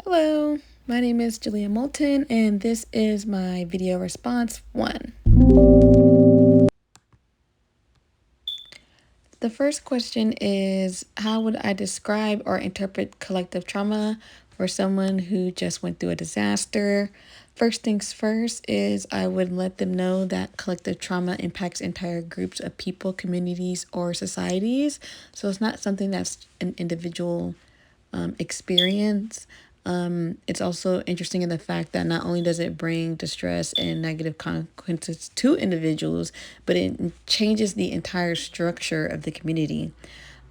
Hello, my name is Julia Moulton, and this is my video response 1. The first question is, how would I describe or interpret collective trauma for someone who just went through a disaster? First things first is I would let them know that collective trauma impacts entire groups of people, communities, or societies. So it's not something that's an individual experience. It's also interesting in the fact that not only does it bring distress and negative consequences to individuals, but it changes the entire structure of the community.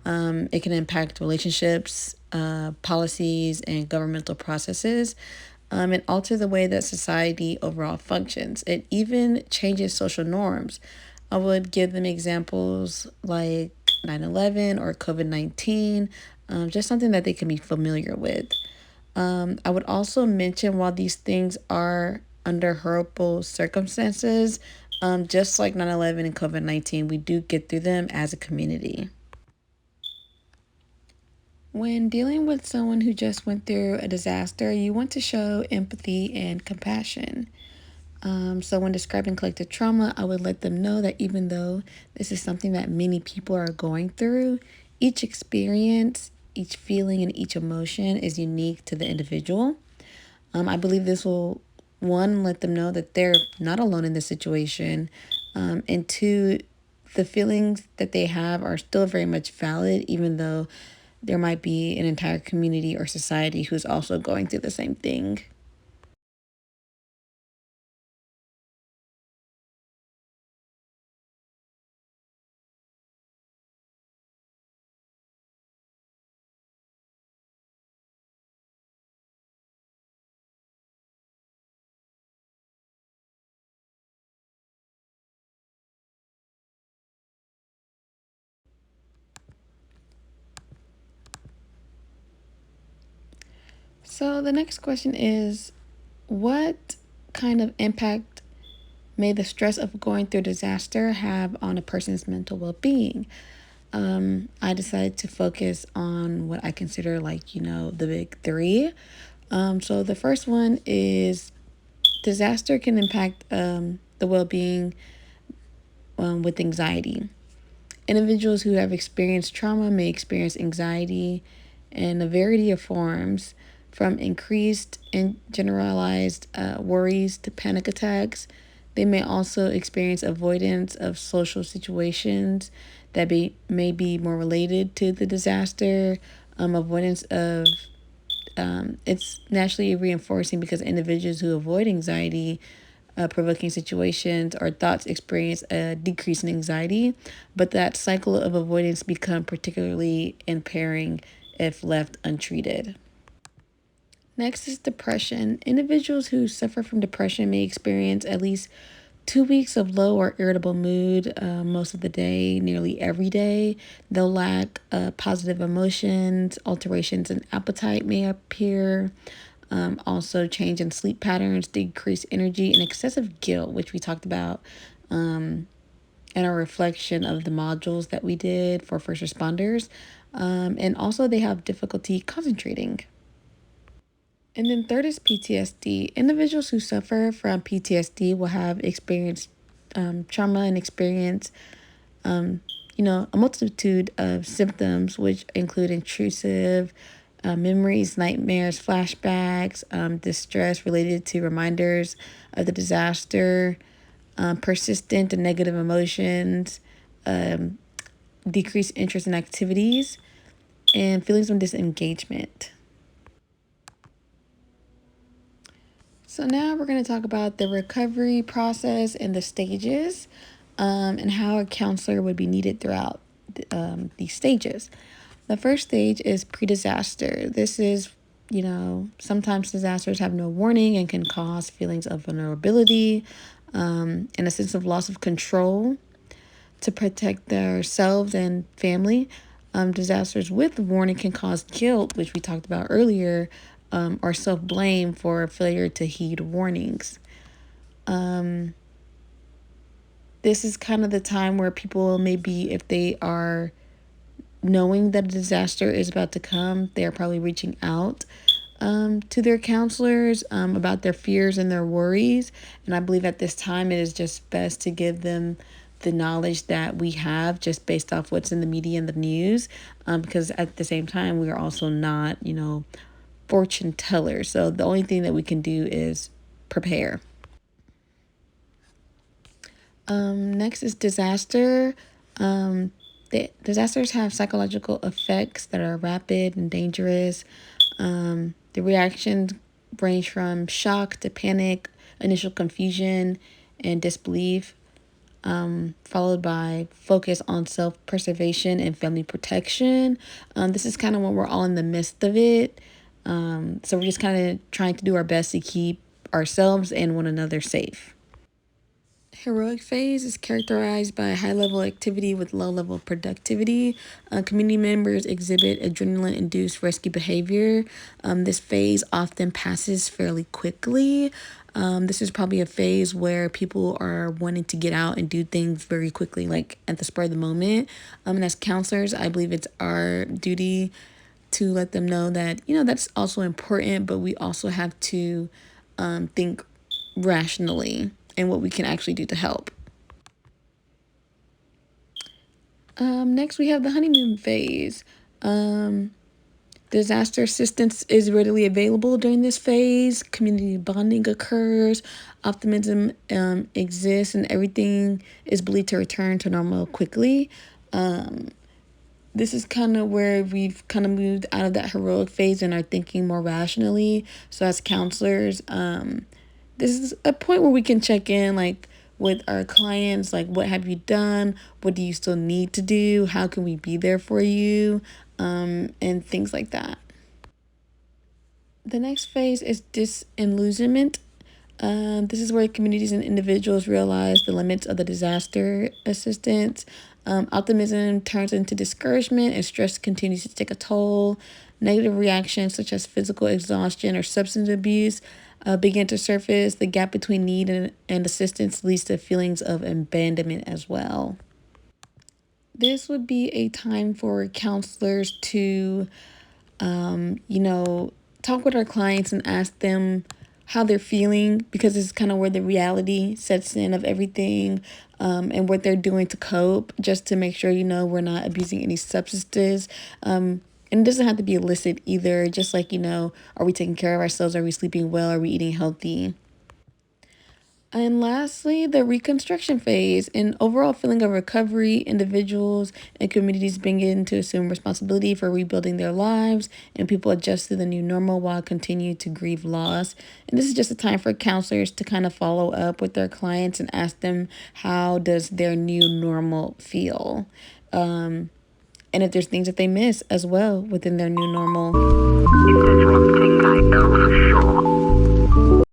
It can impact relationships, policies, and governmental processes. It alters the way that society overall functions. It even changes social norms. I would give them examples like 9/11 or COVID-19, just something that they can be familiar with. I would also mention while these things are under horrible circumstances, just like 9/11 and COVID-19, we do get through them as a community. When dealing with someone who just went through a disaster, you want to show empathy and compassion. So, when describing collective trauma, I would let them know that even though this is something that many people are going through, each experience, each feeling, and each emotion is unique to the individual. I believe this will, one, let them know that they're not alone in this situation, and two, the feelings that they have are still very much valid, even though there might be an entire community or society who's also going through the same thing. So the next question is, what kind of impact may the stress of going through disaster have on a person's mental well-being? I decided to focus on what I consider the big three. So the first one is disaster can impact the well-being with anxiety. Individuals who have experienced trauma may experience anxiety in a variety of forms, from increased and generalized worries to panic attacks. They may also experience avoidance of social situations that may be more related to the disaster, avoidance of it's naturally reinforcing because individuals who avoid anxiety provoking situations or thoughts experience a decrease in anxiety, but that cycle of avoidance become particularly impairing if left untreated. Next is depression. Individuals who suffer from depression may experience at least 2 weeks of low or irritable mood most of the day, nearly every day. They'll lack positive emotions, alterations in appetite may appear. Also, change in sleep patterns, decreased energy, and excessive guilt, which we talked about in our reflection of the modules that we did for first responders. And also, they have difficulty concentrating. And then third is PTSD. Individuals who suffer from PTSD will have experienced trauma and experience, a multitude of symptoms, which include intrusive memories, nightmares, flashbacks, distress related to reminders of the disaster, persistent and negative emotions, decreased interest in activities, and feelings of disengagement. So now we're going to talk about the recovery process and the stages, and how a counselor would be needed throughout these stages. The first stage is pre-disaster. This is, sometimes disasters have no warning and can cause feelings of vulnerability, and a sense of loss of control to protect themselves and family. Disasters with warning can cause guilt, which we talked about earlier, or self blame for failure to heed warnings. This is kind of the time where people, maybe if they are knowing that a disaster is about to come, they are probably reaching out to their counselors about their fears and their worries. And I believe at this time it is just best to give them the knowledge that we have just based off what's in the media and the news, because at the same time, we are also not, fortune tellers. So the only thing that we can do is prepare. Next is disaster. The disasters have psychological effects that are rapid and dangerous. The reactions range from shock to panic, initial confusion, and disbelief, followed by focus on self preservation and family protection. This is kind of when we're all in the midst of it. So we're just kind of trying to do our best to keep ourselves and one another safe. Heroic phase is characterized by high level activity with low level productivity. Community members exhibit adrenaline induced rescue behavior. This phase often passes fairly quickly. This is probably a phase where people are wanting to get out and do things very quickly, like at the spur of the moment. And as counselors, I believe it's our duty to let them know that, that's also important, but we also have to think rationally and what we can actually do to help. Next, we have the honeymoon phase. Disaster assistance is readily available during this phase. Community bonding occurs. Optimism exists, and everything is believed to return to normal quickly. This is kind of where we've kind of moved out of that heroic phase and are thinking more rationally. So, as counselors, this is a point where we can check in, like, with our clients, like, what have you done? What do you still need to do? How can we be there for you? And things like that. The next phase is disillusionment. This is where communities and individuals realize the limits of the disaster assistance. Optimism turns into discouragement, and stress continues to take a toll. Negative reactions, such as physical exhaustion or substance abuse, begin to surface. The gap between need and assistance leads to feelings of abandonment as well. This would be a time for counselors to talk with our clients and ask them how they're feeling, because it's kind of where the reality sets in of everything, and what they're doing to cope, just to make sure, we're not abusing any substances. And it doesn't have to be illicit either. Just like, are we taking care of ourselves? Are we sleeping well? Are we eating healthy? And lastly, the reconstruction phase. An overall feeling of recovery, individuals and communities begin to assume responsibility for rebuilding their lives, and people adjust to the new normal while continue to grieve loss. And this is just a time for counselors to kind of follow up with their clients and ask them, how does their new normal feel? And if there's things that they miss as well within their new normal.